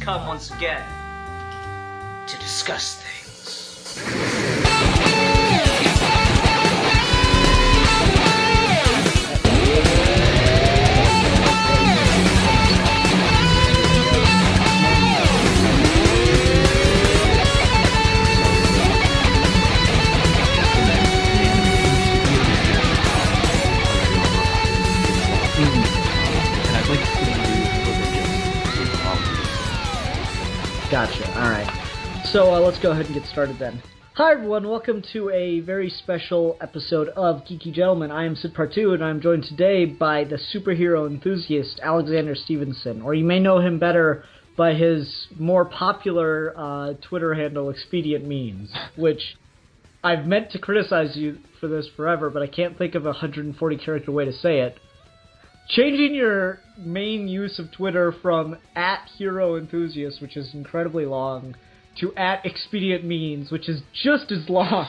come once again to discuss things. Gotcha. Alright. So let's go ahead and get started then. Hi everyone, welcome to a very special episode of Geeky Gentlemen. I am Sid Partu, and I'm joined today by the superhero enthusiast Alexander Stevenson, or you may know him better by his more popular Twitter handle, Expedient Means, which I've meant to criticize you for this forever, but I can't think of a 140-character way to say it. Changing your main use of Twitter from @HeroEnthusiast, which is incredibly long, to @ExpedientMeans, which is just as long,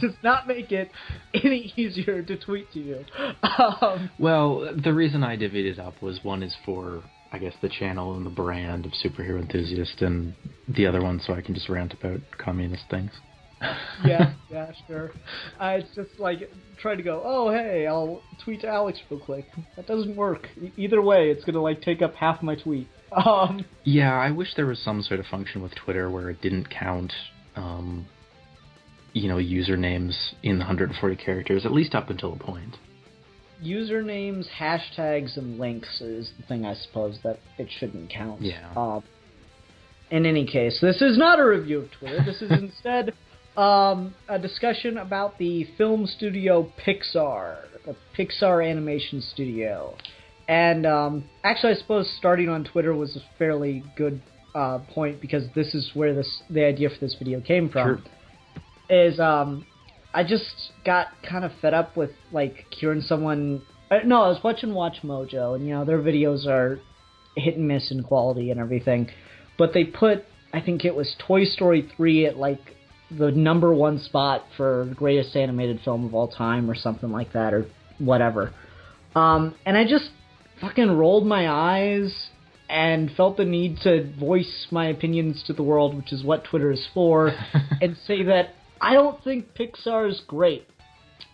does not make it any easier to tweet to you. Well, the reason I divvied it up was one is for, I guess, the channel and the brand of Superhero Enthusiast, and the other one so I can just rant about communist things. Yeah, sure. It's just like trying to go, oh, hey, I'll tweet to Alex real quick. That doesn't work. Either way, it's going to like take up half my tweet. Yeah, I wish there was some sort of function with Twitter where it didn't count, usernames in the 140 characters, at least up until a point. Usernames, hashtags, and links is the thing, I suppose, that it shouldn't count. Yeah. In any case, this is not a review of Twitter. This is instead a discussion about the film studio Pixar, the Pixar animation studio. And actually, I suppose starting on Twitter was a fairly good point, because this is where the idea for this video came from. Sure. Is I just got kind of fed up with like hearing someone. No, I was watching Watch Mojo, and their videos are hit and miss in quality and everything, but they put, I think it was Toy Story 3 at like the number one spot for greatest animated film of all time or something like that, or whatever. And I just fucking rolled my eyes and felt the need to voice my opinions to the world, which is what Twitter is for, and say that I don't think Pixar is great.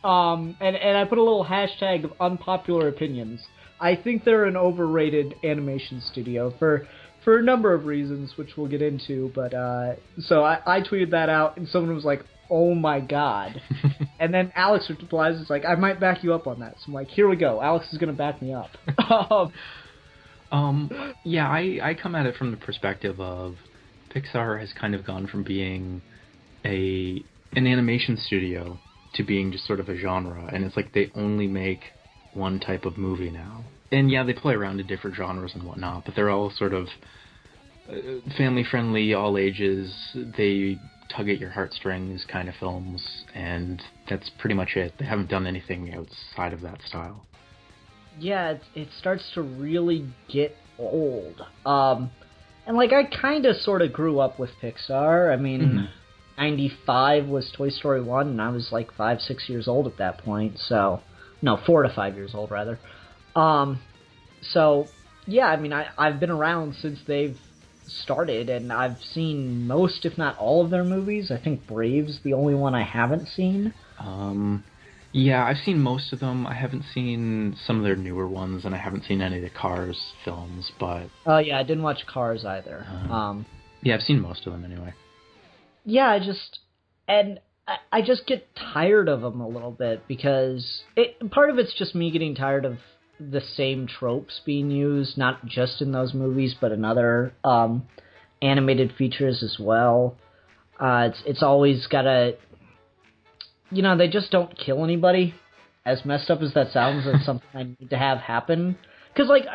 And I put a little hashtag of unpopular opinions. I think they're an overrated animation studio for a number of reasons, which we'll get into, but so I tweeted that out, and someone was like, oh my god. And then Alex replies, it's like, I might back you up on that. So I'm like, here we go, Alex is going to back me up. Yeah, I come at it from the perspective of Pixar has kind of gone from being an animation studio to being just sort of a genre, and it's like they only make one type of movie now. And yeah, they play around in different genres and whatnot, but they're all sort of family-friendly, all ages. They tug at your heartstrings kind of films, and that's pretty much it. They haven't done anything outside of that style. Yeah, it starts to really get old. And like, I kind of sort of grew up with Pixar. I mean, 95 was Toy Story 1, and I was like 5-6 years old at that point, so... No, 4 to 5 years old, rather. So, yeah, I mean, I've been around since they've started, and I've seen most, if not all, of their movies. I think Brave's the only one I haven't seen. Yeah, I've seen most of them. I haven't seen some of their newer ones, and I haven't seen any of the Cars films, but... Oh, yeah, I didn't watch Cars either. Yeah, I've seen most of them anyway. Yeah, I just get tired of them a little bit, because part of it's just me getting tired of the same tropes being used, not just in those movies, but in other animated features as well. It's always gotta... they just don't kill anybody. As messed up as that sounds, that's something I need to have happen. Because, like,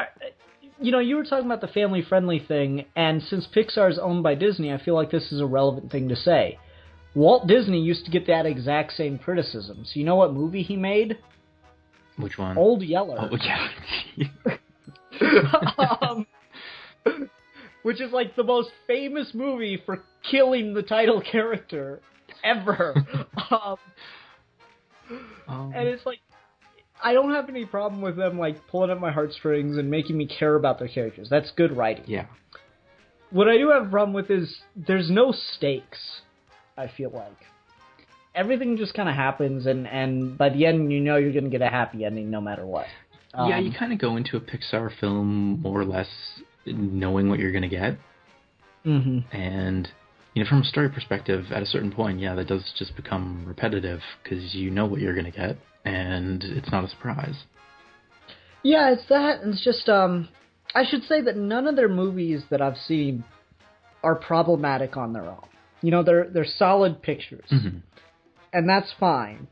you were talking about the family-friendly thing, and since Pixar is owned by Disney, I feel like this is a relevant thing to say. Walt Disney used to get that exact same criticism. So you know what movie he made? Which one? Old Yeller. Oh, yeah. Which is like the most famous movie for killing the title character ever. And it's like, I don't have any problem with them like pulling at my heartstrings and making me care about their characters. That's good writing. Yeah. What I do have a problem with is there's no stakes, I feel like. Everything just kind of happens, and by the end, you know you're going to get a happy ending no matter what. Yeah, you kind of go into a Pixar film more or less knowing what you're going to get. Mm-hmm. And, from a story perspective, at a certain point, yeah, that does just become repetitive because you know what you're going to get, and it's not a surprise. Yeah, it's that, and it's just, I should say that none of their movies that I've seen are problematic on their own. They're solid pictures. Mm-hmm. And that's fine.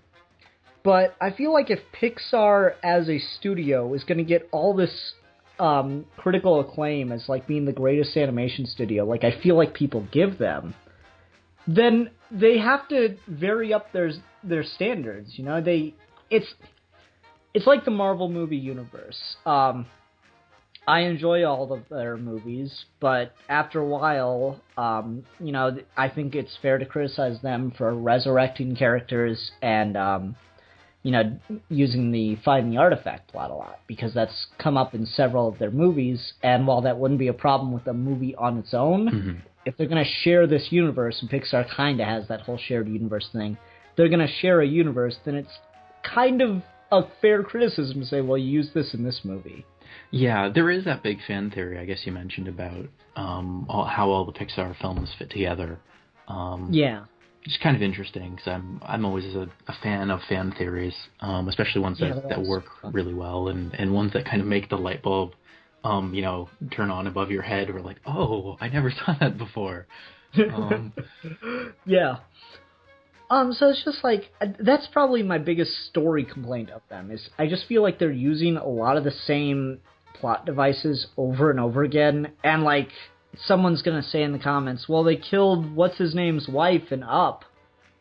But I feel like if Pixar as a studio is going to get all this critical acclaim as like being the greatest animation studio, like I feel like people give them, then they have to vary up their standards. It's like the Marvel movie universe. I enjoy all of their movies, but after a while, I think it's fair to criticize them for resurrecting characters and, using the Find the Artifact plot a lot, because that's come up in several of their movies, and while that wouldn't be a problem with a movie on its own, mm-hmm. if they're going to share this universe, and Pixar kind of has that whole shared universe thing, they're going to share a universe, then it's kind of a fair criticism to say, well, you use this in this movie. Yeah, there is that big fan theory, I guess you mentioned, about how all the Pixar films fit together. Yeah. It's kind of interesting, because I'm always a fan of fan theories, especially ones that work really well, and ones that kind of make the light bulb, turn on above your head, or like, oh, I never saw that before. Yeah. So it's just like, that's probably my biggest story complaint of them, is I just feel like they're using a lot of the same plot devices over and over again, and like, someone's gonna say in the comments, well, they killed what's-his-name's wife in Up.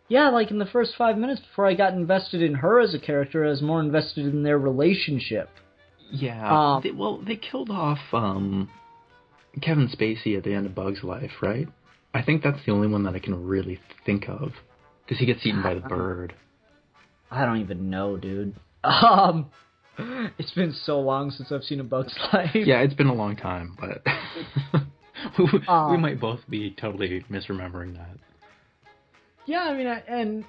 Yeah, like in the first 5 minutes before I got invested in her as a character, I was more invested in their relationship. Yeah, they killed off Kevin Spacey at the end of Bug's Life, right? I think that's the only one that I can really think of. Because he gets eaten by the bird. I don't even know, dude. It's been so long since I've seen A Bug's Life. Yeah, it's been a long time, but we might both be totally misremembering that. Yeah, I mean, and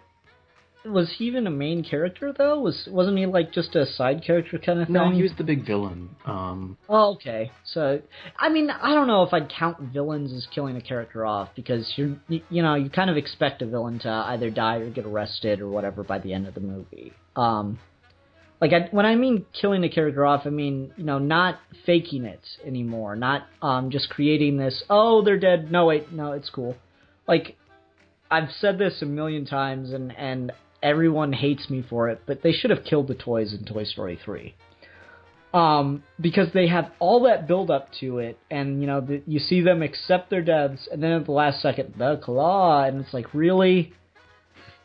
was he even a main character, though? Wasn't he, like, just a side character kind of thing? No, he was the big villain. Oh, okay. So, I mean, I don't know if I'd count villains as killing a character off, because you kind of expect a villain to either die or get arrested or whatever by the end of the movie. When I mean killing a character off, I mean, not faking it anymore, not just creating this, oh, they're dead, no, wait, no, it's cool. Like, I've said this a million times, and everyone hates me for it, but they should have killed the toys in Toy Story 3. Because they have all that build up to it, and, you see them accept their deaths, and then at the last second, the claw, and it's like, really?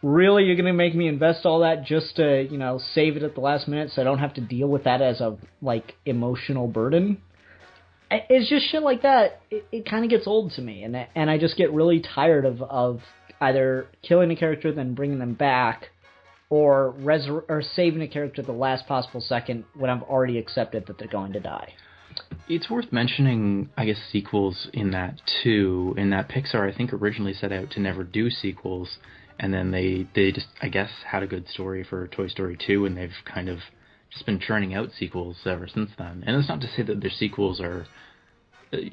Really, you're going to make me invest all that just to, save it at the last minute so I don't have to deal with that as a, emotional burden? It's just shit like that. It kind of gets old to me, and I just get really tired of either killing a character then bringing them back, or saving a character at the last possible second when I've already accepted that they're going to die. It's worth mentioning, I guess, sequels in that, too. In that Pixar, I think, originally set out to never do sequels, and then they just, I guess, had a good story for Toy Story 2, and they've kind of just been churning out sequels ever since then. And it's not to say that their sequels are,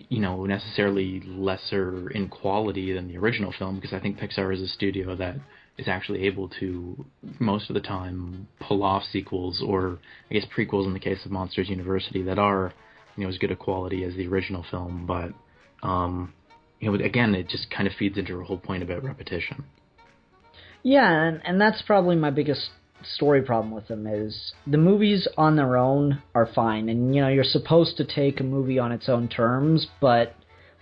necessarily lesser in quality than the original film, because I think Pixar is a studio that is actually able to, most of the time, pull off sequels, or I guess prequels in the case of Monsters University, that are, as good a quality as the original film. But, again, it just kind of feeds into a whole point about repetition. Yeah, and that's probably my biggest story problem with them, is the movies on their own are fine, and you're supposed to take a movie on its own terms, but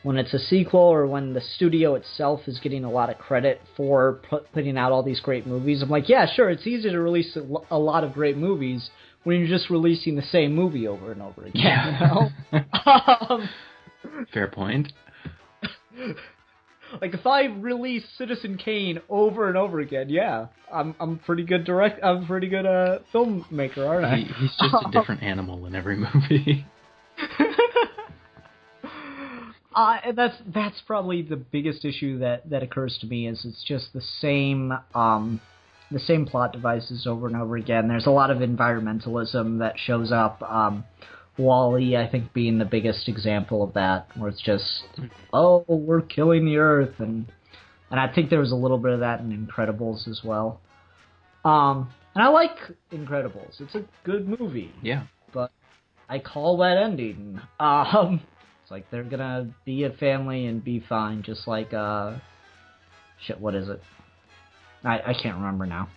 when it's a sequel, or when the studio itself is getting a lot of credit for putting out all these great movies, I'm like, yeah, sure, it's easy to release a lot of great movies when you're just releasing the same movie over and over again, Fair point. Like, if I release Citizen Kane over and over again, yeah, I'm pretty good I'm a pretty good filmmaker, aren't I? He's just a different animal in every movie. That's probably the biggest issue that occurs to me is it's just the same plot devices over and over again. There's a lot of environmentalism that shows up. Wall-E, I think, being the biggest example of that, where it's just, oh, we're killing the Earth, and I think there was a little bit of that in Incredibles as well. And I like Incredibles. It's a good movie. Yeah. But I call that ending. It's like they're gonna be a family and be fine, just like, shit, what is it? I can't remember now.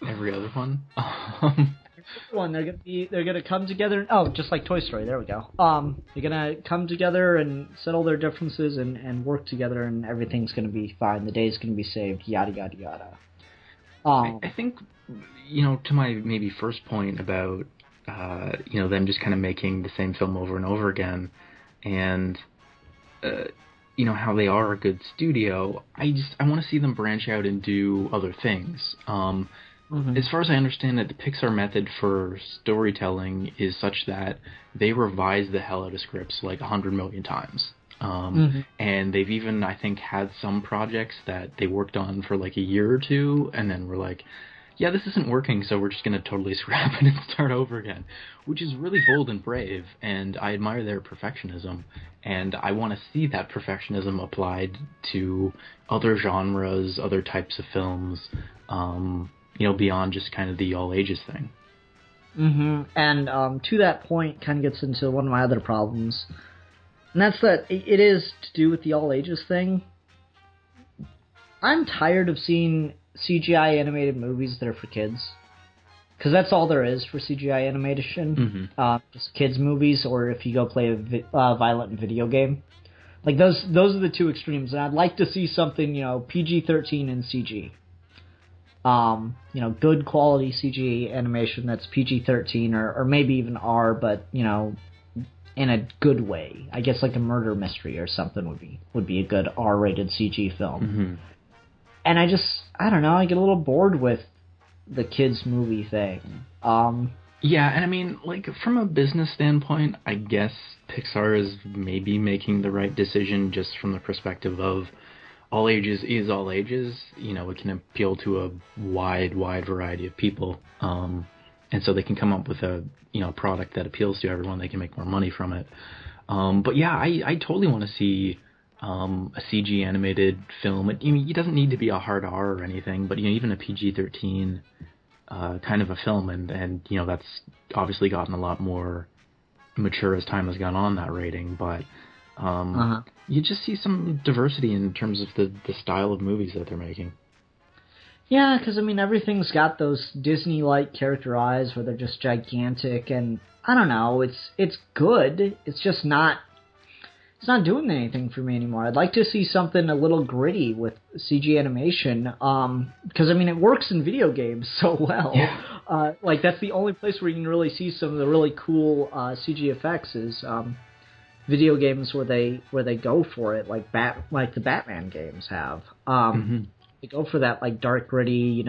Every other one? They're gonna come together. Oh, just like Toy Story. There we go. They're gonna come together and settle their differences and work together, and everything's gonna be fine. The day's gonna be saved. Yada yada yada. I think, to my maybe first point about them just kind of making the same film over and over again, and how they are a good studio. I want to see them branch out and do other things. As far as I understand it, the Pixar method for storytelling is such that they revise the hell out of scripts like 100 million times. And they've even, I think, had some projects that they worked on for like a year or two, and then were like, yeah, this isn't working, so we're just going to totally scrap it and start over again, which is really bold and brave, and I admire their perfectionism, and I want to see that perfectionism applied to other genres, other types of films, beyond just kind of the all ages thing. And to that point, kind of gets into one of my other problems, and that's that it is to do with the all ages thing. I'm tired of seeing CGI animated movies that are for kids, because that's all there is for CGI animation. Just kids movies, or if you go play a violent video game. Like those are the two extremes, and I'd like to see something PG-13 and CG. Good quality CG animation that's PG-13 or maybe even R, but in a good way. I guess like a murder mystery or something would be a good R-rated CG film. And I don't know, I get a little bored with the kids movie thing. Yeah, and I mean, like, from a business standpoint, I guess Pixar is maybe making the right decision just from the perspective of all ages is all ages. It can appeal to a wide variety of people. And so they can come up with a, product that appeals to everyone. They can make more money from it. But yeah, I totally want to see a CG animated film. It doesn't need to be a hard R or anything, but even a PG-13 kind of a film, and that's obviously gotten a lot more mature as time has gone on, that rating. But you just see some diversity in terms of the style of movies that they're making. Yeah, because everything's got those Disney-like character eyes where they're just gigantic, and I don't know, it's good. It's just not. It's not doing anything for me anymore. I'd like to see something a little gritty with CG animation, because it works in video games so well. Yeah. That's the only place where you can really see some of the really cool CG effects is video games where they go for it, like the Batman games have. They go for that like dark, gritty,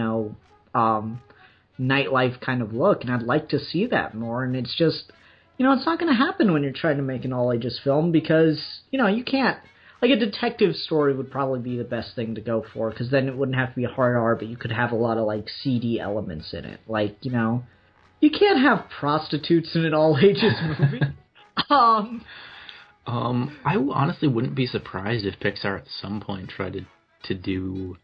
nightlife kind of look, and I'd like to see that more. And it's just, it's not going to happen when you're trying to make an all-ages film because, you can't. Like, a detective story would probably be the best thing to go for, because then it wouldn't have to be a hard R, but you could have a lot of, like, seedy elements in it. Like, you can't have prostitutes in an all-ages movie. I honestly wouldn't be surprised if Pixar at some point tried to do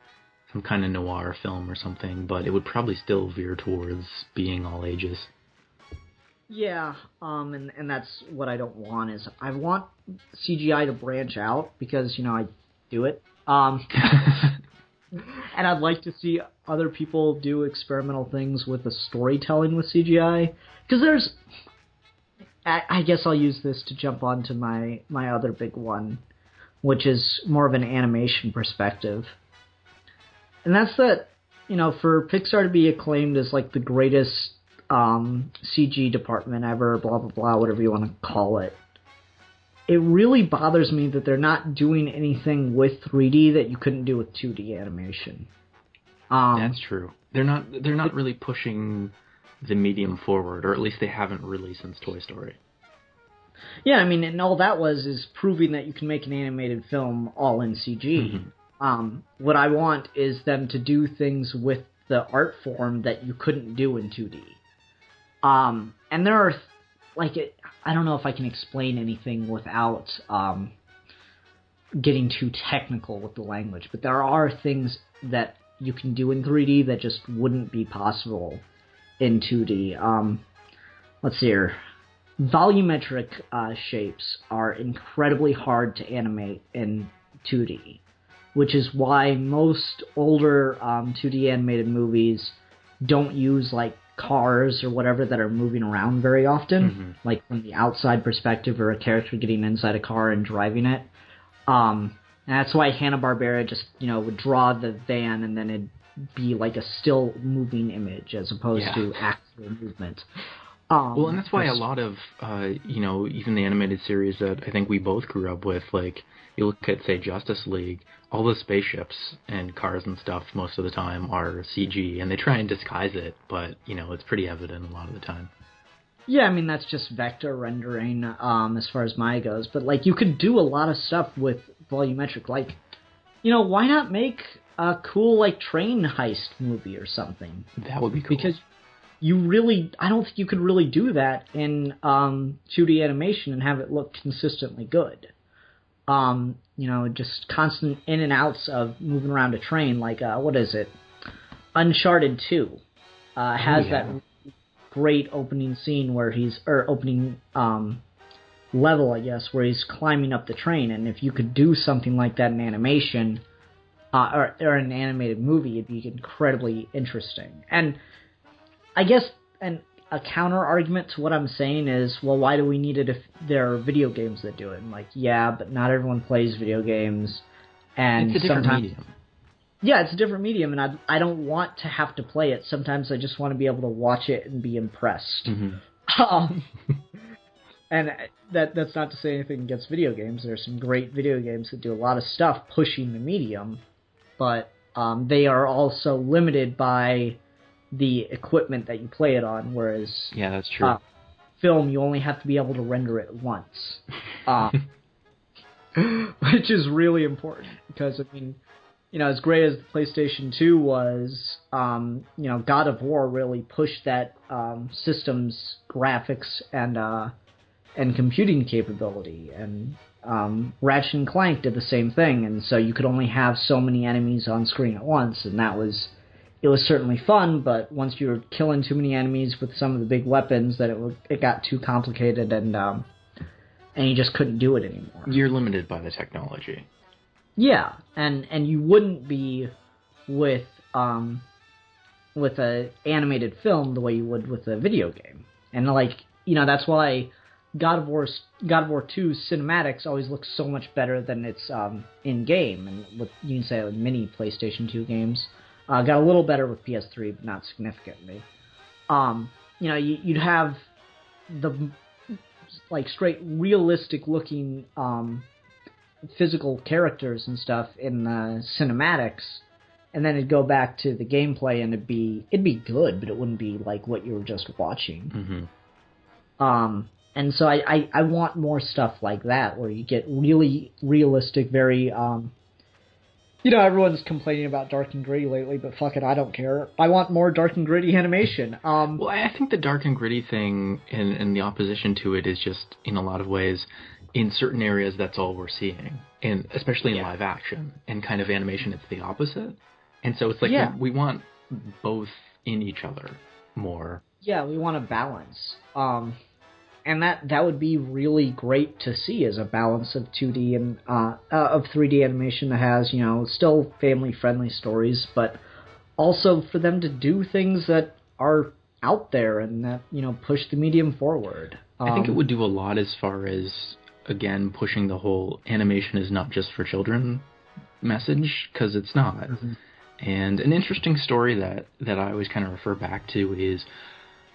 some kind of noir film or something, but it would probably still veer towards being all ages. Yeah, and that's what I don't want is I want CGI to branch out because, I do it. And I'd like to see other people do experimental things with the storytelling with CGI. Because I guess I'll use this to jump on to my other big one, which is more of an animation perspective. And that's that, for Pixar to be acclaimed as like the greatest CG department ever, blah, blah, blah, whatever you want to call it. It really bothers me that they're not doing anything with 3D that you couldn't do with 2D animation. That's true. They're not really pushing the medium forward, or at least they haven't really since Toy Story. Yeah, I mean, and all that is proving that you can make an animated film all in CG. What I want is them to do things with the art form that you couldn't do in 2D. And there are, I don't know if I can explain anything without getting too technical with the language, but there are things that you can do in 3D that just wouldn't be possible in 2D. Let's see here. Volumetric shapes are incredibly hard to animate in 2D, which is why most older 2D animated movies don't use like cars or whatever that are moving around very often, like from the outside perspective or a character getting inside a car and driving it. And that's why Hanna-Barbera just, would draw the van and then it'd be like a still moving image as opposed to actual movement. Well, and that's why a lot of, even the animated series that I think we both grew up with, like, you look at, say, Justice League, all the spaceships and cars and stuff most of the time are CG, and they try and disguise it, but, it's pretty evident a lot of the time. Yeah, I mean, that's just vector rendering as far as Maya goes, but, like, you could do a lot of stuff with volumetric, like, why not make a cool, like, train heist movie or something? That would be cool. Because I don't think you could really do that in 2D animation and have it look consistently good. Just constant in and outs of moving around a train, like, what is it? Uncharted 2 has that great opening scene where opening level, I guess, where he's climbing up the train, and if you could do something like that in animation, or an animated movie, it'd be incredibly interesting. And I guess a counter argument to what I'm saying is, well, why do we need it if there are video games that do it? And like, yeah, but not everyone plays video games, and it's a different medium. Yeah, it's a different medium, and I don't want to have to play it. Sometimes I just want to be able to watch it and be impressed. And that's not to say anything against video games. There are some great video games that do a lot of stuff pushing the medium, but they are also limited by the equipment that you play it on, whereas that's true. Film, you only have to be able to render it once, which is really important because, I mean, as great as the PlayStation 2 was, God of War really pushed that system's graphics and computing capability, and Ratchet and Clank did the same thing, and so you could only have so many enemies on screen at once, and it was certainly fun, but once you were killing too many enemies with some of the big weapons, that it got too complicated, and you just couldn't do it anymore. You're limited by the technology. Yeah, and you wouldn't be with a animated film the way you would with a video game, and that's why God of War 2 cinematics always looks so much better than its in game, and what you can say many PlayStation 2 games. Got a little better with PS3, but not significantly. You'd have the straight realistic looking physical characters and stuff in the cinematics, and then it'd go back to the gameplay, and it'd be good, but it wouldn't be like what you were just watching. And so I want more stuff like that, where you get really realistic, very everyone's complaining about dark and gritty lately, but fuck it, I don't care. I want more dark and gritty animation. Well, I think the dark and gritty thing and the opposition to it is just, in a lot of ways, in certain areas, that's all we're seeing, and especially in live action. And kind of animation, it's the opposite. And so it's like we want both in each other more. Yeah, we want a balance. And that would be really great to see, as a balance of 2D and of 3D animation that has, still family-friendly stories, but also for them to do things that are out there and that, push the medium forward. I think it would do a lot as far as, again, pushing the whole animation is not just for children message, because it's not. And an interesting story that I always kind of refer back to is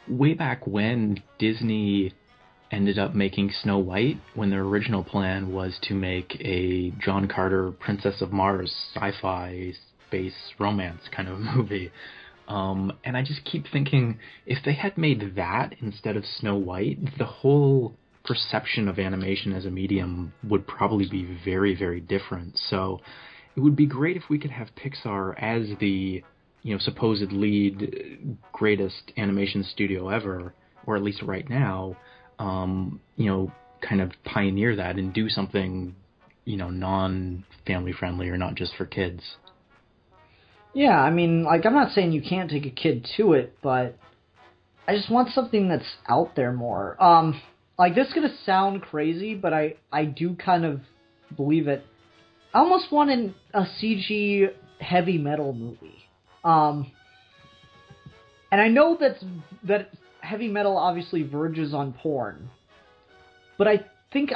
way back when Disney ended up making Snow White, when their original plan was to make a John Carter Princess of Mars sci-fi space romance kind of movie. And I just keep thinking, if they had made that instead of Snow White, the whole perception of animation as a medium would probably be very, very different. So it would be great if we could have Pixar as the, supposed lead greatest animation studio ever, or at least right now, kind of pioneer that and do something, non-family friendly or not just for kids. Yeah, I mean, like, I'm not saying you can't take a kid to it, but I just want something that's out there more. Like, this is going to sound crazy, but I do kind of believe it. I almost want a CG heavy metal movie. And I know that heavy metal obviously verges on porn, but I think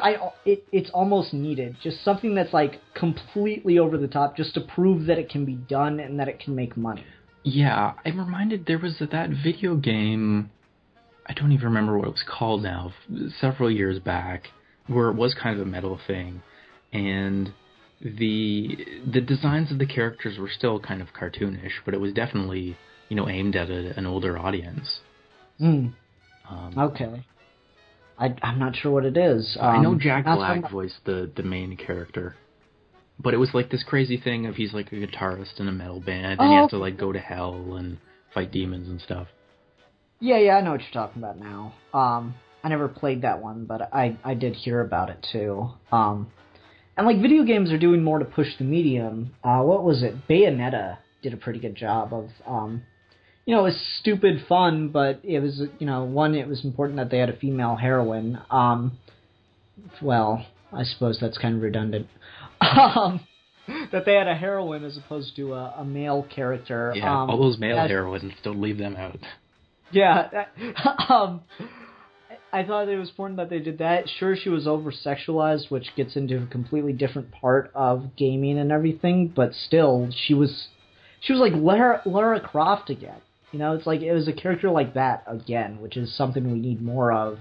it's almost needed. Just something that's, like, completely over the top, just to prove that it can be done and that it can make money. Yeah, I'm reminded there was that video game, I don't even remember what it was called now, several years back, where it was kind of a metal thing, and the designs of the characters were still kind of cartoonish, but it was definitely, aimed at an older audience. Okay. I'm not sure what it is. I know Jack Black voiced the main character, but it was like this crazy thing of he's like a guitarist in a metal band, and he has to like go to hell and fight demons and stuff. Yeah, I know what you're talking about now. I never played that one, but I did hear about it too. And like video games are doing more to push the medium. What was it? Bayonetta did a pretty good job of, it was stupid fun, but it was, one, it was important that they had a female heroine. Well, I suppose that's kind of redundant. That they had a heroine as opposed to a male character. Yeah, all those male heroines, don't leave them out. Yeah, I thought it was important that they did that. Sure, she was over-sexualized, which gets into a completely different part of gaming and everything, but still, she was like Lara Croft again. It's like it was a character like that again, which is something we need more of.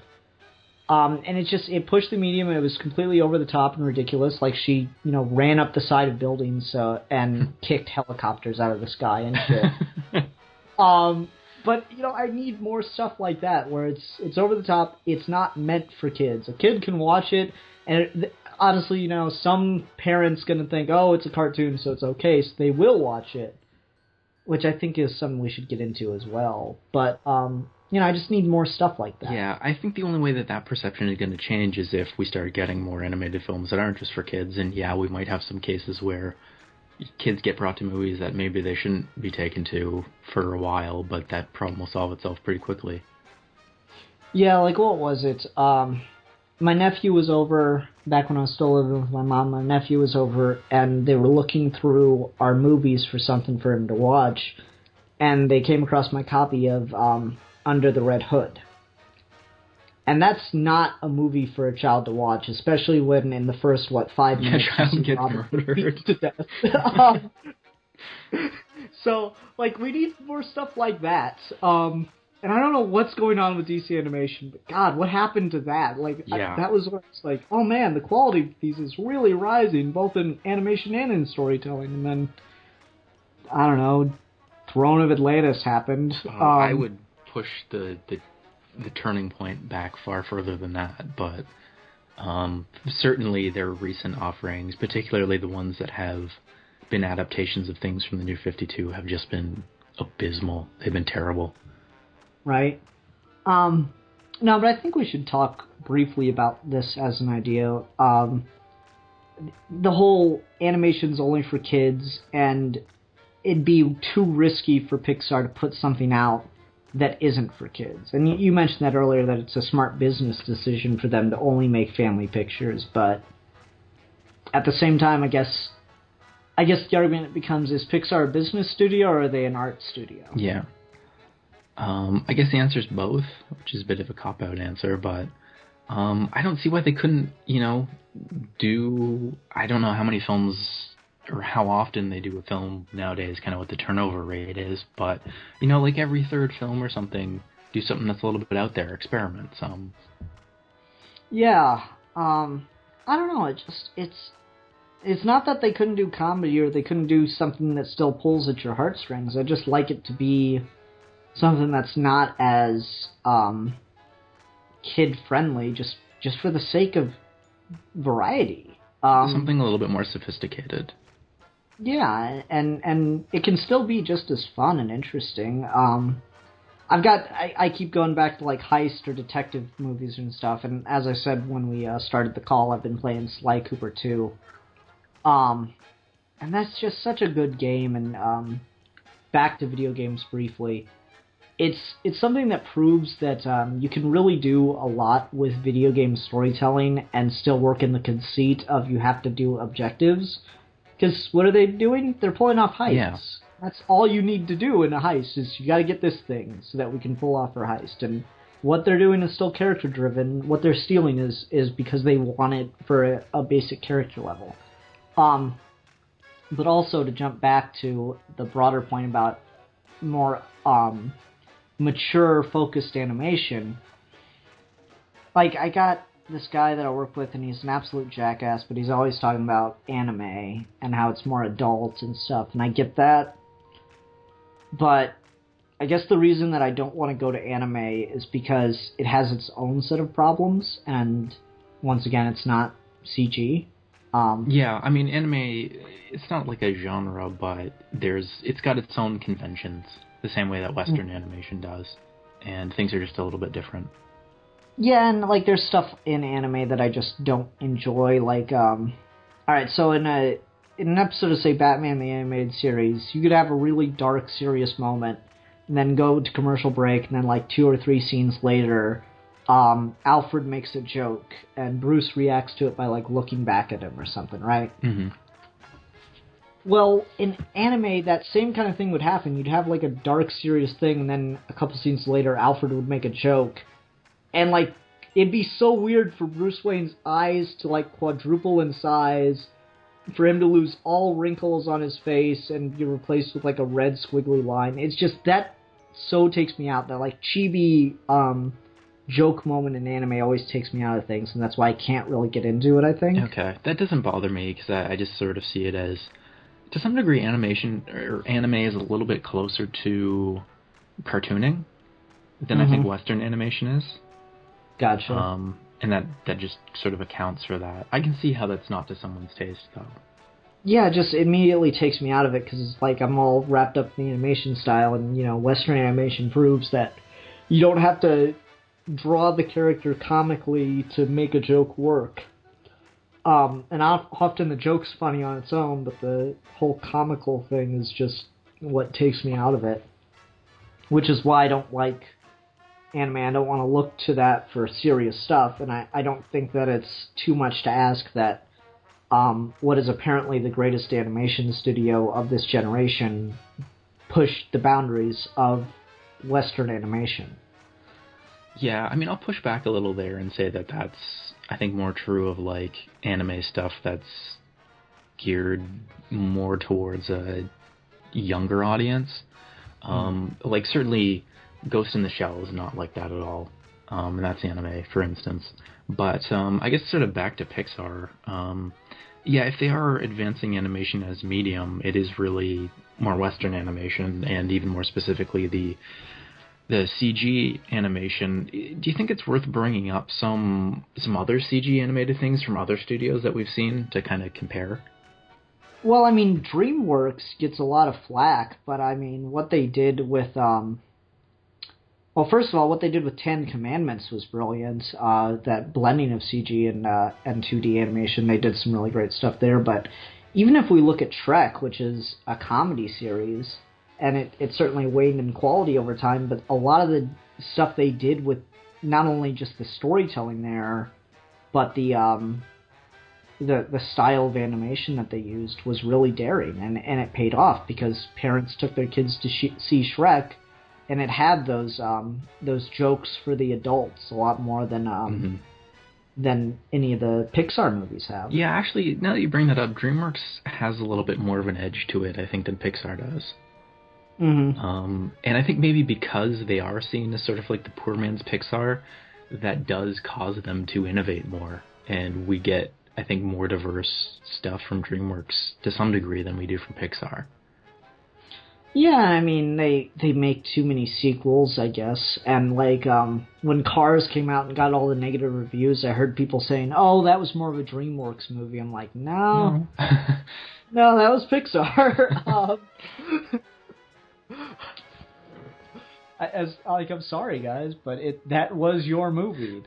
And it pushed the medium. It was completely over the top and ridiculous. Like she, ran up the side of buildings and kicked helicopters out of the sky and shit. But I need more stuff like that where it's over the top. It's not meant for kids. A kid can watch it, and honestly, some parents gonna think, oh, it's a cartoon, so it's okay, so they will watch it, which I think is something we should get into as well. But I just need more stuff like that. Yeah, I think the only way that perception is going to change is if we start getting more animated films that aren't just for kids. And yeah, we might have some cases where kids get brought to movies that maybe they shouldn't be taken to for a while, but that problem will solve itself pretty quickly. Yeah, like what was it? My nephew was over, back when I was still living with my mom, my nephew was over, and they were looking through our movies for something for him to watch, and they came across my copy of Under the Red Hood. And that's not a movie for a child to watch, especially when in the first, 5 minutes... Yeah, child gets murdered. To death. So, we need more stuff like that. And I don't know what's going on with DC Animation, but God, what happened to that? That was where it's like, oh man, the quality of these is really rising, both in animation and in storytelling. And then, I don't know, Throne of Atlantis happened. I would push the turning point back far further than that, but certainly their recent offerings, particularly the ones that have been adaptations of things from the New 52, have just been abysmal. They've been terrible. Right. No, but I think we should talk briefly about this as an idea. The whole animation's only for kids, and it'd be too risky for Pixar to put something out that isn't for kids. And you mentioned that earlier, that it's a smart business decision for them to only make family pictures, but at the same time, I guess the argument becomes, is Pixar a business studio or are they an art studio? Yeah. I guess the answer is both, which is a bit of a cop-out answer, but I don't see why they couldn't, do, I don't know how many films or how often they do a film nowadays, kind of what the turnover rate is, but, every third film or something, do something that's a little bit out there, experiment some. Yeah, I don't know, it's not that they couldn't do comedy or they couldn't do something that still pulls at your heartstrings. I just like it to be something that's not as kid-friendly, just just for the sake of variety. Something a little bit more sophisticated. Yeah, and it can still be just as fun and interesting. I keep going back to like heist or detective movies and stuff, and as I said when we started the call, I've been playing Sly Cooper 2. And that's just such a good game, and back to video games briefly. It's something that proves that you can really do a lot with video game storytelling and still work in the conceit of you have to do objectives. Because what are they doing? They're pulling off heists. Yeah. That's all you need to do in a heist is you got to get this thing so that we can pull off our heist. And what they're doing is still character driven. What they're stealing is because they want it for a basic character level. But also to jump back to the broader point about more mature focused animation. Like I got this guy that I work with, and he's an absolute jackass, but he's always talking about anime and how it's more adult and stuff, and I get that. But I guess the reason that I don't want to go to anime is because it has its own set of problems, and once again, it's not CG. Yeah, I mean, anime, it's not like a genre, but it's got its own conventions, the same way that Western animation does, and things are just a little bit different. Yeah, and like there's stuff in anime that I just don't enjoy. Like, alright, so in an episode of, say, Batman the Animated Series, you could have a really dark, serious moment, and then go to commercial break, and then like 2 or 3 scenes later, Alfred makes a joke, and Bruce reacts to it by like looking back at him or something, right? Mm-hmm. Well, in anime, that same kind of thing would happen. You'd have like a dark, serious thing, and then a couple scenes later, Alfred would make a joke. And, like, it'd be so weird for Bruce Wayne's eyes to, like, quadruple in size, for him to lose all wrinkles on his face and be replaced with, like, a red squiggly line. It's just, that so takes me out. That, like, chibi joke moment in anime always takes me out of things, and that's why I can't really get into it, I think. Okay, that doesn't bother me, because I just sort of see it as, to some degree, animation, or anime is a little bit closer to cartooning than I think Western animation is. Gotcha. And that just sort of accounts for that. I can see how that's not to someone's taste, though. Yeah, it just immediately takes me out of it, because it's like I'm all wrapped up in the animation style, and, you know, Western animation proves that you don't have to draw the character comically to make a joke work. And often the joke's funny on its own, but the whole comical thing is just what takes me out of it. Which is why I don't like anime. I don't want to look to that for serious stuff, and I don't think that it's too much to ask that what is apparently the greatest animation studio of this generation pushed the boundaries of Western animation. Yeah, I mean, I'll push back a little there and say that that's, I think, more true of, like, anime stuff that's geared more towards a younger audience. Like, certainly Ghost in the Shell is not like that at all, and that's anime, for instance. But I guess sort of back to Pixar, yeah, if they are advancing animation as medium, it is really more Western animation, and even more specifically the CG animation. Do you think it's worth bringing up some other CG animated things from other studios that we've seen to kind of compare? Well, I mean, DreamWorks gets a lot of flack, but I mean, what they did with, well, first of all, what they did with Ten Commandments was brilliant. That blending of CG and 2D animation, they did some really great stuff there. But even if we look at Shrek, which is a comedy series, and it certainly waned in quality over time, but a lot of the stuff they did with not only just the storytelling there, but the style of animation that they used was really daring, and it paid off because parents took their kids to see Shrek, and it had those jokes for the adults a lot more than any of the Pixar movies have. Yeah, actually, now that you bring that up, DreamWorks has a little bit more of an edge to it, I think, than Pixar does. And I think maybe because they are seen as sort of like the poor man's Pixar, that does cause them to innovate more, and we get, I think, more diverse stuff from DreamWorks to some degree than we do from Pixar. Yeah, I mean, they make too many sequels, I guess. And, like, when Cars came out and got all the negative reviews, I heard people saying, oh, that was more of a DreamWorks movie. I'm like, no. No. No, that was Pixar. I'm sorry, guys, but that was your movie.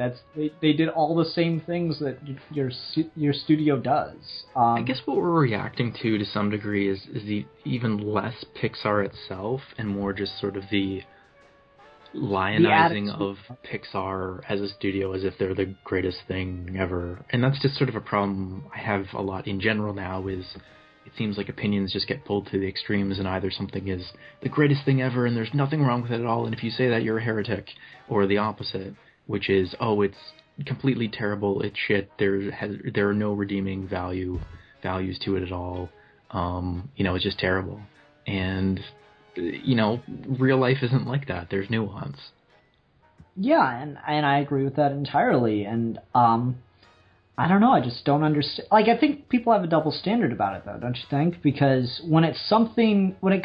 They did all the same things that your studio does. I guess what we're reacting to some degree is the even less Pixar itself and more just sort of the lionizing of Pixar as a studio as if they're the greatest thing ever. And that's just sort of a problem I have a lot in general now is it seems like opinions just get pulled to the extremes and either something is the greatest thing ever and there's nothing wrong with it at all, and if you say that, you're a heretic, or the opposite, which is, oh, it's completely terrible, it's shit, there are no redeeming values to it at all, it's just terrible. And, real life isn't like that. There's nuance. Yeah, and I agree with that entirely, and, I don't know, I just don't understand. Like, I think people have a double standard about it, though, don't you think? Because when it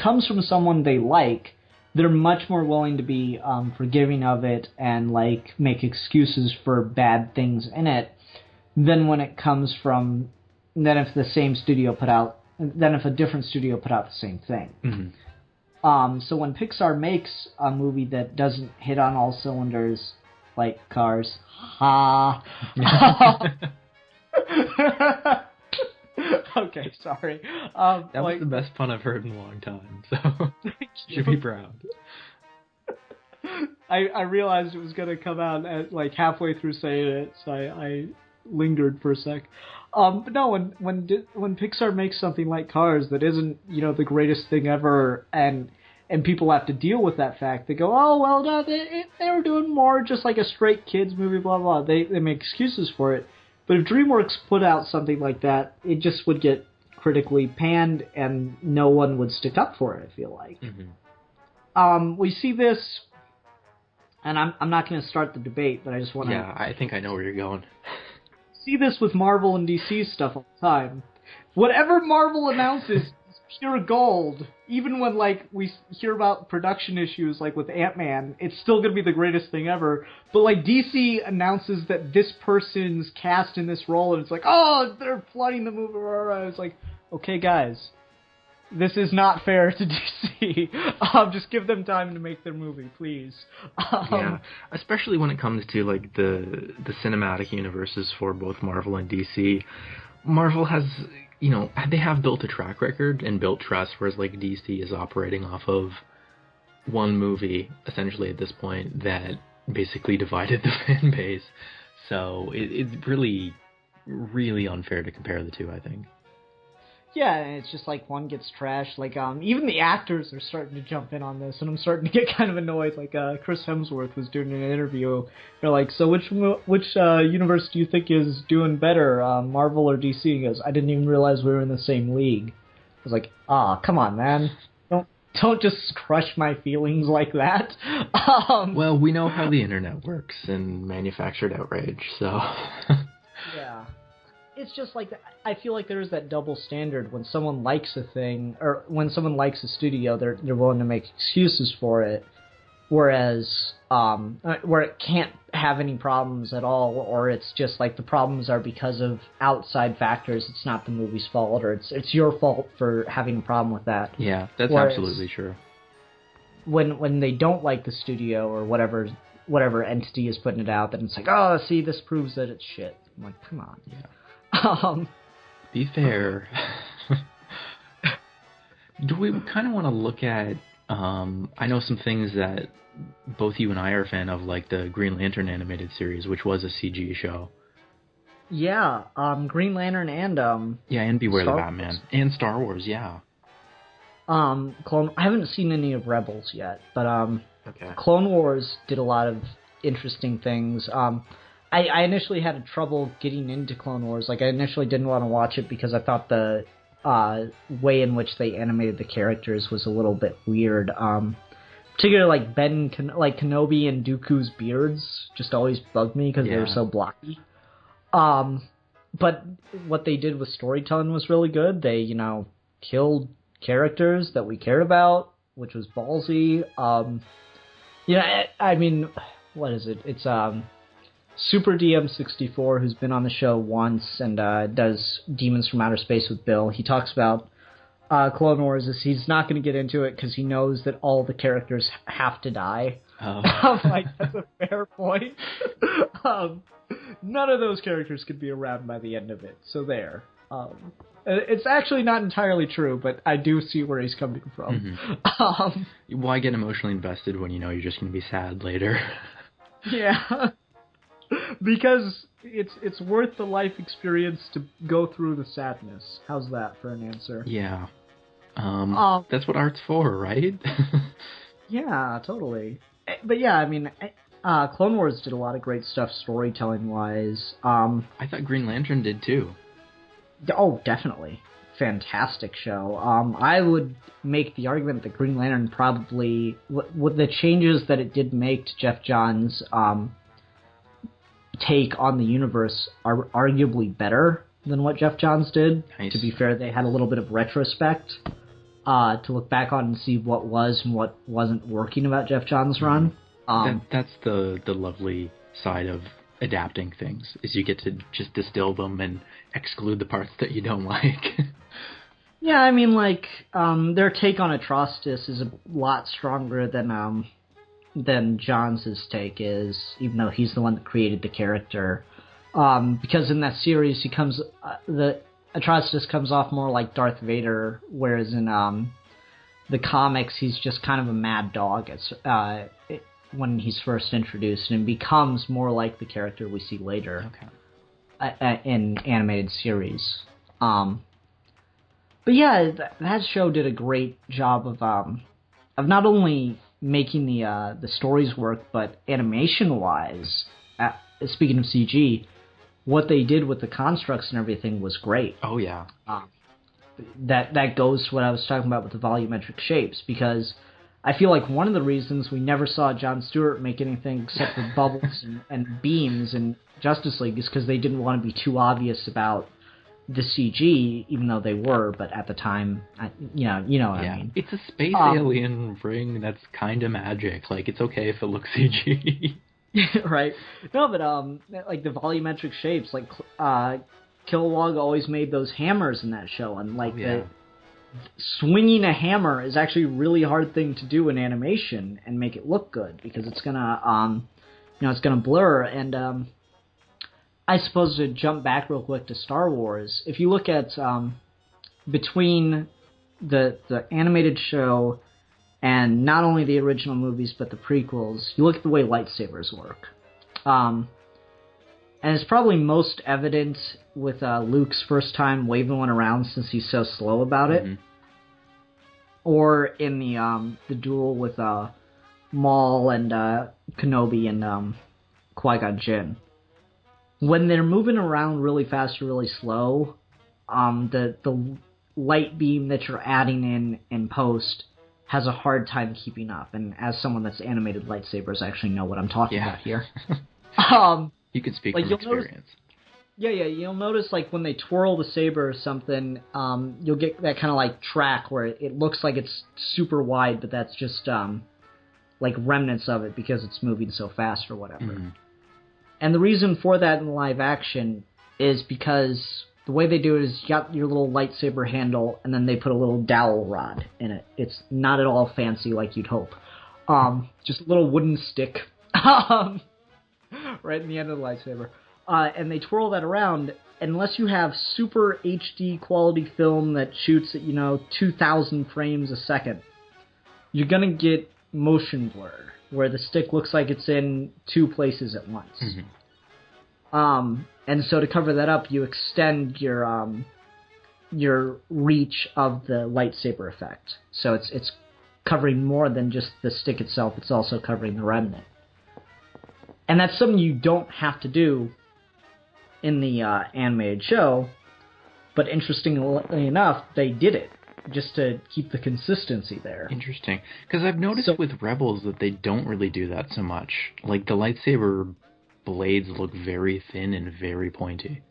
comes from someone they like, they're much more willing to be forgiving of it and, like, make excuses for bad things in it than when it comes from, than if a different studio put out the same thing. Mm-hmm. So when Pixar makes a movie that doesn't hit on all cylinders, like Cars, okay, sorry. That was the best pun I've heard in a long time, so you should be proud. I realized it was going to come out at, like, halfway through saying it, so I lingered for a sec. But no, when Pixar makes something like Cars that isn't, the greatest thing ever, and people have to deal with that fact, they go, oh, well, no, they were doing more just like a straight kids movie, blah, blah. They make excuses for it. But if DreamWorks put out something like that, it just would get critically panned, and no one would stick up for it, I feel like. Mm-hmm. We see this, and I'm not going to start the debate, but I just want to... Yeah, I think I know where you're going. See this with Marvel and DC stuff all the time. Whatever Marvel announces is pure gold. Even when, like, we hear about production issues, like with Ant-Man, it's still going to be the greatest thing ever. But, like, DC announces that this person's cast in this role, and it's like, oh, they're flooding the movie. It's like, okay, guys, this is not fair to DC. Just give them time to make their movie, please. Yeah, especially when it comes to, like, the cinematic universes for both Marvel and DC. Marvel has... they have built a track record and built trust, whereas, like, DC is operating off of one movie, essentially, at this point, that basically divided the fan base. So it's really, really unfair to compare the two, I think. Yeah, and it's just like one gets trashed. Like, even the actors are starting to jump in on this, and I'm starting to get kind of annoyed. Like, Chris Hemsworth was doing an interview. They're like, so which universe do you think is doing better, Marvel or DC? He goes, I didn't even realize we were in the same league. I was like, come on, man. Don't just crush my feelings like that. Well, we know how the internet works and manufactured outrage, so... Yeah. It's just like, I feel like there's that double standard when someone likes a thing, or when someone likes a studio, they're willing to make excuses for it, whereas, where it can't have any problems at all, or it's just like the problems are because of outside factors, it's not the movie's fault, or it's your fault for having a problem with that. Yeah, that's absolutely true. When they don't like the studio, or whatever entity is putting it out, then it's like, oh, see, this proves that it's shit. I'm like, come on. Yeah. Be fair. Do we kind of want to look at, I know some things that both you and I are a fan of, like the Green Lantern animated series, which was a CG show. Yeah, Green Lantern and... yeah, and Beware the Star Batman. Wars. And Star Wars, yeah. I haven't seen any of Rebels yet, but Okay. Clone Wars did a lot of interesting things. I initially had trouble getting into Clone Wars. Like, I initially didn't want to watch it because I thought the way in which they animated the characters was a little bit weird. Particularly, like, Kenobi and Dooku's beards just always bugged me because they were so blocky. But what they did with storytelling was really good. They, killed characters that we cared about which was ballsy. Yeah, I mean, what is it? It's Super DM64, who's been on the show once and does Demons from Outer Space with Bill. He talks about Clone Wars. He's not going to get into it because he knows that all the characters have to die. Oh. Like, that's a fair point. None of those characters could be around by the end of it, so there. It's actually not entirely true, but I do see where he's coming from. Mm-hmm. Why get emotionally invested when you know you're just going to be sad later? Yeah. Because it's worth the life experience to go through the sadness. How's that for an answer? Yeah. That's what art's for, right? Yeah, totally. But yeah, I mean, Clone Wars did a lot of great stuff storytelling-wise. I thought Green Lantern did too. Oh, definitely. Fantastic show. I would make the argument that Green Lantern probably, with the changes that it did make to Jeff Johns' take on the universe, are arguably better than what Jeff Johns did. Nice. To be fair, they had a little bit of retrospect to look back on and see what was and what wasn't working about Jeff Johns' run. That's the lovely side of adapting things, is you get to just distill them and exclude the parts that you don't like. Yeah, I mean, like, their take on Atrocitus is a lot stronger than Johns' take is, even though he's the one that created the character. Because in that series, the Atrocitus comes off more like Darth Vader, whereas in the comics, he's just kind of a mad dog when he's first introduced, and becomes more like the character we see later in animated series. But yeah, that show did a great job of not only making the stories work, but animation-wise, speaking of CG, what they did with the constructs and everything was great. Oh, yeah. That goes to what I was talking about with the volumetric shapes, because I feel like one of the reasons we never saw Jon Stewart make anything except for bubbles and beams in Justice League is because they didn't want to be too obvious about the CG, even though they were, but at the time, you know what I mean. It's a space alien ring that's kind of magic. Like, it's okay if it looks CG. Right. No, but, like, the volumetric shapes, like, Kilowog always made those hammers in that show, and, like, swinging a hammer is actually a really hard thing to do in animation and make it look good, because it's gonna, it's gonna blur, and, I suppose to jump back real quick to Star Wars, if you look at between the animated show and not only the original movies but the prequels, you look at the way lightsabers work. And it's probably most evident with Luke's first time waving one around since he's so slow about it. Mm-hmm. Or in the duel with Maul and Kenobi and Qui-Gon Jinn. When they're moving around really fast or really slow, the light beam that you're adding in post has a hard time keeping up. And as someone that's animated lightsabers, I actually know what I'm talking about here. You can speak from experience. You'll notice, like, when they twirl the saber or something, you'll get that kind of, like, track where it looks like it's super wide, but that's just, like, remnants of it because it's moving so fast or whatever. Mm-hmm. And the reason for that in live action is because the way they do it is you got your little lightsaber handle, and then they put a little dowel rod in it. It's not at all fancy like you'd hope. Just a little wooden stick right in the end of the lightsaber. And they twirl that around. Unless you have super HD quality film that shoots at, 2,000 frames a second, you're going to get motion blur, where the stick looks like it's in two places at once. Mm-hmm. And so to cover that up, you extend your reach of the lightsaber effect. So it's covering more than just the stick itself, it's also covering the remnant. And that's something you don't have to do in the animated show, but interestingly enough, they did it, just to keep the consistency there. Interesting. Because I've noticed with Rebels that they don't really do that so much. Like, the lightsaber blades look very thin and very pointy.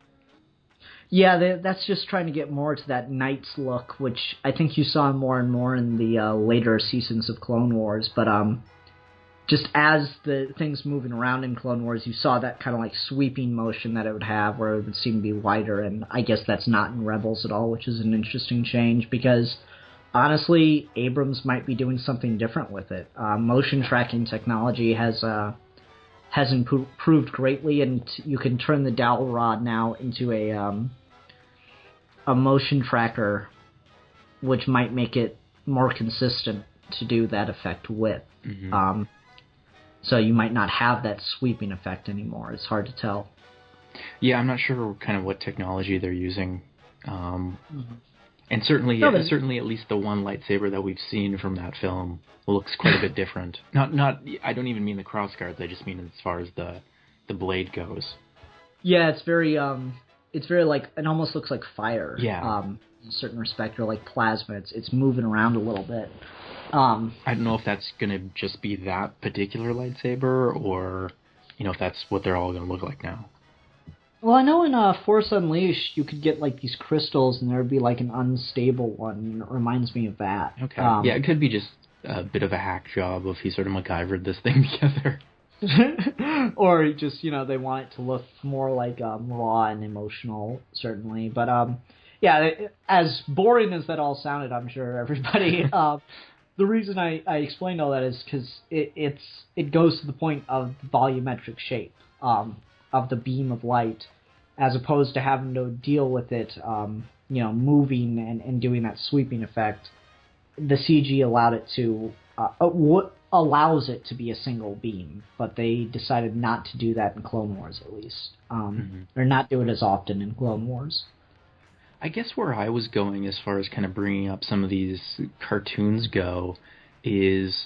Yeah, that's just trying to get more to that Knights look, which I think you saw more and more in the later seasons of Clone Wars. But just as the things moving around in Clone Wars, you saw that kind of like sweeping motion that it would have, where it would seem to be wider. And I guess that's not in Rebels at all, which is an interesting change because honestly, Abrams might be doing something different with it. Motion tracking technology has improved greatly, and you can turn the dowel rod now into a motion tracker, which might make it more consistent to do that effect with. Mm-hmm. So you might not have that sweeping effect anymore. It's hard to tell. Yeah, I'm not sure kind of what technology they're using. And certainly at least the one lightsaber that we've seen from that film looks quite a bit different. Not. I don't even mean the crossguards. I just mean as far as the blade goes. Yeah, it's very like, it almost looks like fire. Yeah. In a certain respect, or like plasma. It's moving around a little bit. I don't know if that's gonna just be that particular lightsaber, or if that's what they're all gonna look like now. Well, I know in Force Unleashed you could get like these crystals, and there would be like an unstable one. It reminds me of that. Okay. Yeah, it could be just a bit of a hack job if he sort of MacGyvered this thing together. Or just, they want it to look more like raw and emotional, certainly. But yeah, as boring as that all sounded, I'm sure everybody. The reason I explained all that is because it goes to the point of the volumetric shape of the beam of light, as opposed to having to deal with it, moving and doing that sweeping effect. The CG allowed it to what allows it to be a single beam, but they decided not to do that in Clone Wars, at least, or not do it as often in Clone Wars. I guess where I was going as far as kind of bringing up some of these cartoons go is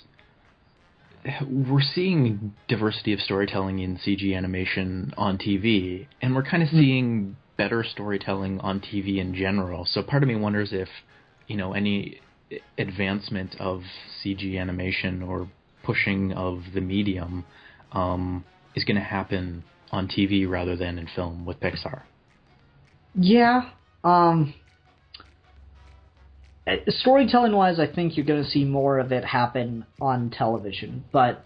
we're seeing diversity of storytelling in CG animation on TV, and we're kind of seeing better storytelling on TV in general. So part of me wonders if, any advancement of CG animation or pushing of the medium is going to happen on TV rather than in film with Pixar. Yeah. Storytelling-wise, I think you're going to see more of it happen on television, but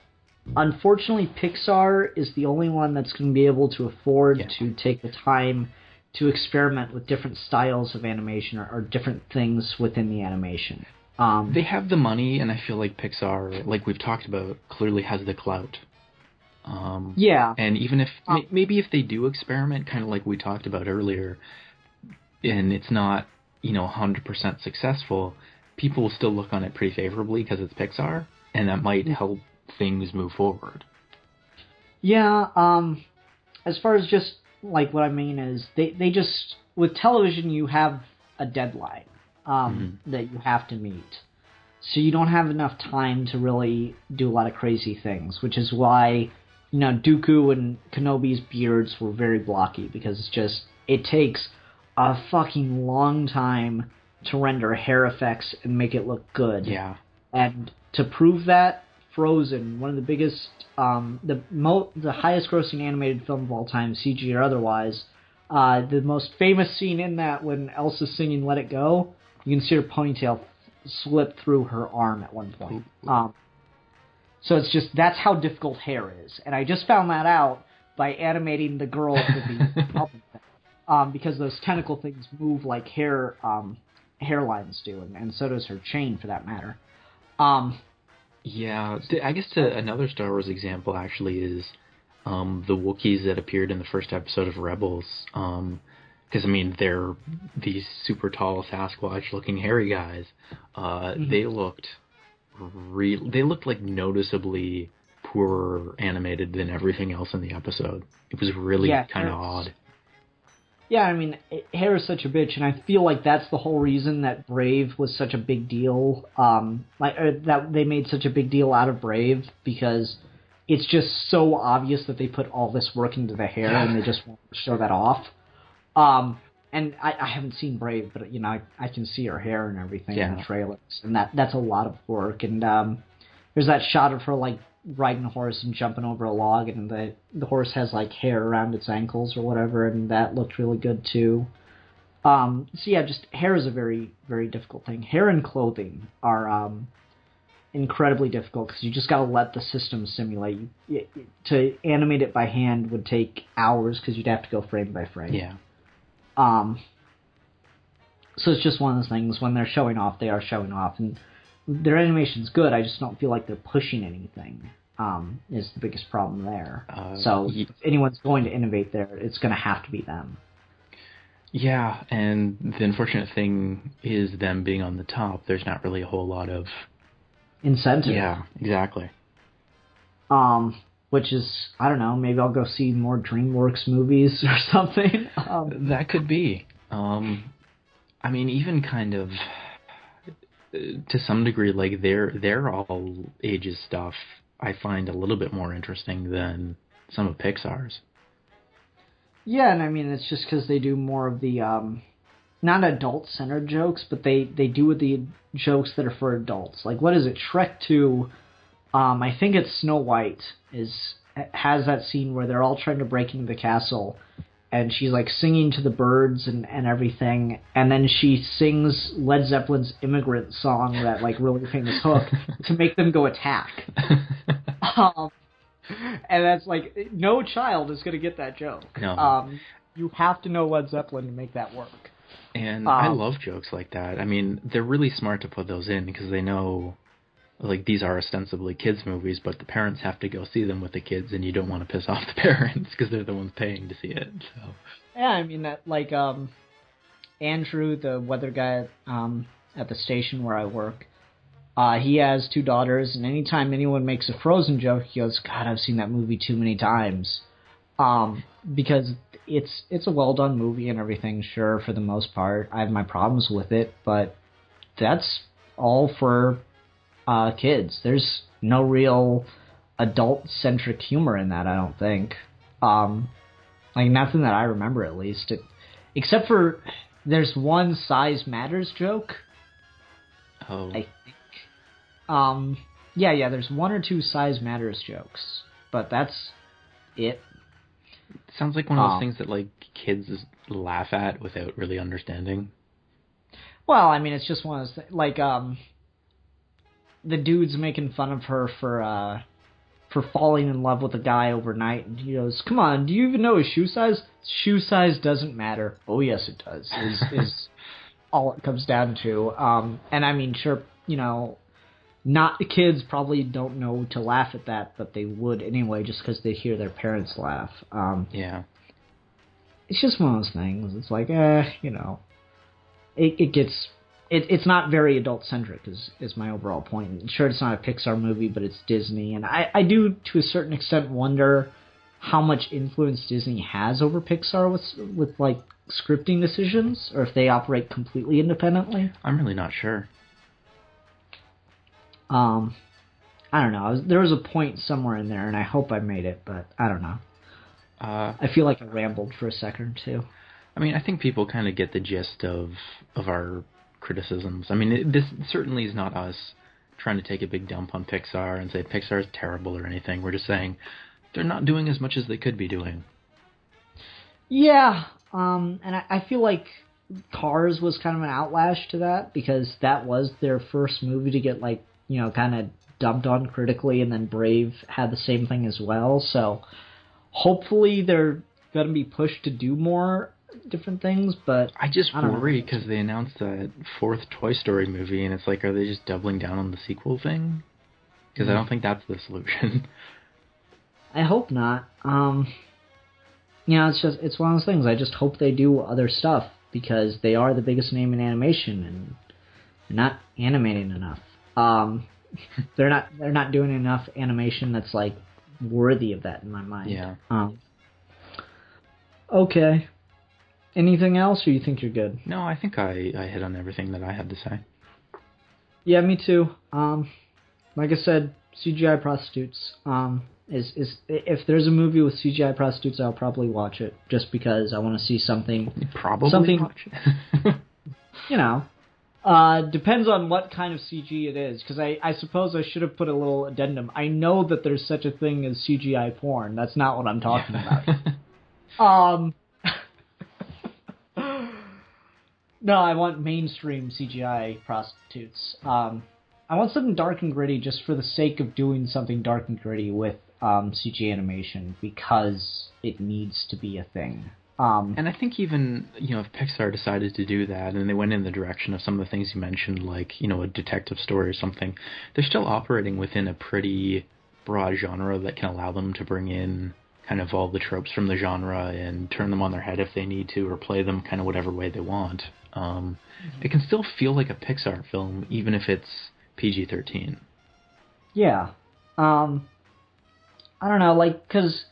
unfortunately Pixar is the only one that's going to be able to afford to take the time to experiment with different styles of animation or different things within the animation. They have the money, and I feel like Pixar, like we've talked about, clearly has the clout. And even if, maybe if they do experiment, kind of like we talked about earlier, and it's not, 100% successful, people will still look on it pretty favorably because it's Pixar, and that might help things move forward. Yeah, as far as just, like, what I mean is, they just, with television, you have a deadline that you have to meet. So you don't have enough time to really do a lot of crazy things, which is why, Dooku and Kenobi's beards were very blocky, because it takes a fucking long time to render hair effects and make it look good. Yeah. And to prove that, Frozen, one of the biggest, the highest grossing animated film of all time, CG or otherwise, the most famous scene in that, when Elsa's singing Let It Go, you can see her ponytail slip through her arm at one point. So it's just, that's how difficult hair is. And I just found that out by animating the girl with the puppet thing. Because those tentacle things move like hairlines do, and so does her chain, for that matter. Yeah, I guess another Star Wars example actually is the Wookiees that appeared in the first episode of Rebels. Because, they're these super tall Sasquatch-looking hairy guys. They looked like noticeably poorer animated than everything else in the episode. It was really kind of odd. Yeah, hair is such a bitch, and I feel like that's the whole reason that Brave was such a big deal. That they made such a big deal out of Brave, because it's just so obvious that they put all this work into the hair, and they just want to show that off. And I haven't seen Brave, but I can see her hair and everything in the trailers, and that's a lot of work. And there's that shot of her like riding a horse and jumping over a log, and the horse has like hair around its ankles or whatever, and that looked really good too. So yeah, just hair is a very, very difficult thing. Hair and clothing are incredibly difficult because you just got to let the system simulate. To animate it by hand would take hours because you'd have to go frame by frame. Yeah. So it's just one of those things. When they're showing off, they are showing off, and their animation's good. I just don't feel like they're pushing anything. Is the biggest problem there. So if anyone's going to innovate there, it's going to have to be them. Yeah, and the unfortunate thing is them being on the top. There's not really a whole lot of incentive. Yeah, exactly. Which is, I don't know, maybe I'll go see more DreamWorks movies or something. That could be. I mean, even kind of to some degree, like their all ages stuff, I find a little bit more interesting than some of Pixar's. Yeah, and I mean, it's just because they do more of the, not adult-centered jokes, but they do the jokes that are for adults. Like, what is it? Shrek 2, I think it's Snow White, has that scene where they're all trying to break into the castle, and she's, like, singing to the birds and everything, and then she sings Led Zeppelin's Immigrant Song, that, like, really famous hook, to make them go attack. And that's like, no child is going to get that joke. No. You have to know Led Zeppelin to make that work. And I love jokes like that. I mean, they're really smart to put those in because they know, like, these are ostensibly kids' movies, but the parents have to go see them with the kids, and you don't want to piss off the parents because they're the ones paying to see it. So. Yeah, I mean, that, like, Andrew, the weather guy at the station where I work, he has 2 daughters, and anytime anyone makes a Frozen joke, he goes, God, I've seen that movie too many times. Because it's a well-done movie and everything, sure, for the most part. I have my problems with it, but that's all for kids. There's no real adult-centric humor in that, I don't think. Like, nothing that I remember, at least. Except for, there's one size matters joke. Oh. I think. Yeah, there's 1 or 2 size matters jokes, but that's it. Sounds like one of those things that, like, kids laugh at without really understanding. Well, I mean, it's just one of those things, like, the dude's making fun of her for falling in love with a guy overnight, and he goes, come on, do you even know his shoe size? Shoe size doesn't matter. Oh, yes, it does, is all it comes down to. And I mean, sure, you know, not the kids probably don't know to laugh at that, but they would anyway just because they hear their parents laugh. Yeah. It's just one of those things. It's like, you know, it's not very adult-centric is my overall point. And sure, it's not a Pixar movie, but it's Disney. And I do, to a certain extent, wonder how much influence Disney has over Pixar with like, scripting decisions, or if they operate completely independently. I'm really not sure. I don't know. There was a point somewhere in there, and I hope I made it, but I don't know. I feel like I rambled for a second or two. I mean, I think people kind of get the gist of our criticisms. I mean, this certainly is not us trying to take a big dump on Pixar and say Pixar is terrible or anything. We're just saying they're not doing as much as they could be doing. Yeah, and I feel like Cars was kind of an outlash to that, because that was their first movie to get, like, you know, kind of dumped on critically, and then Brave had the same thing as well. So hopefully they're going to be pushed to do more different things, but I just worry because they announced that 4th Toy Story movie, and it's like, are they just doubling down on the sequel thing? Because I don't think that's the solution. I hope not. You know, it's one of those things. I just hope they do other stuff, because they are the biggest name in animation, and they're not animating enough. They're not doing enough animation that's, like, worthy of that in my mind. Yeah. Okay. Anything else, or you think you're good? No, I think I hit on everything that I had to say. Yeah, me too. Like I said, CGI prostitutes. Is if there's a movie with CGI prostitutes, I'll probably watch it, just because I want to see something. Watch it. You know, depends on what kind of CG it is, because I suppose I should have put a little addendum. I know that there's such a thing as CGI porn. That's not what I'm talking about. No, I want mainstream CGI prostitutes. I want something dark and gritty just for the sake of doing something dark and gritty with CG animation because it needs to be a thing. And I think even, if Pixar decided to do that and they went in the direction of some of the things you mentioned, like, a detective story or something, they're still operating within a pretty broad genre that can allow them to bring in kind of all the tropes from the genre and turn them on their head if they need to, or play them kind of whatever way they want. It can still feel like a Pixar film, even if it's PG-13. Yeah. I don't know, because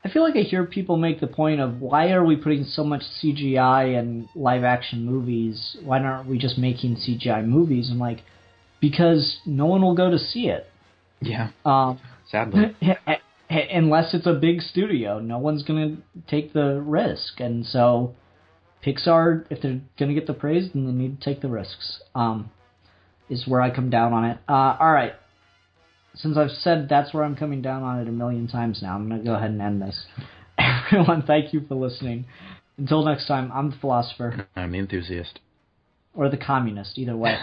I feel like I hear people make the point of, why are we putting so much CGI in live-action movies? Why aren't we just making CGI movies? I'm like, because no one will go to see it. Yeah, sadly. Unless it's a big studio. No one's going to take the risk. And so Pixar, if they're going to get the praise, then they need to take the risks, is where I come down on it. All right. Since I've said that's where I'm coming down on it a million times now, I'm going to go ahead and end this. Everyone, thank you for listening. Until next time, I'm the philosopher. I'm the enthusiast. Or the communist, either way.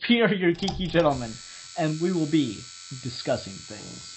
We are your geeky gentlemen, and we will be discussing things.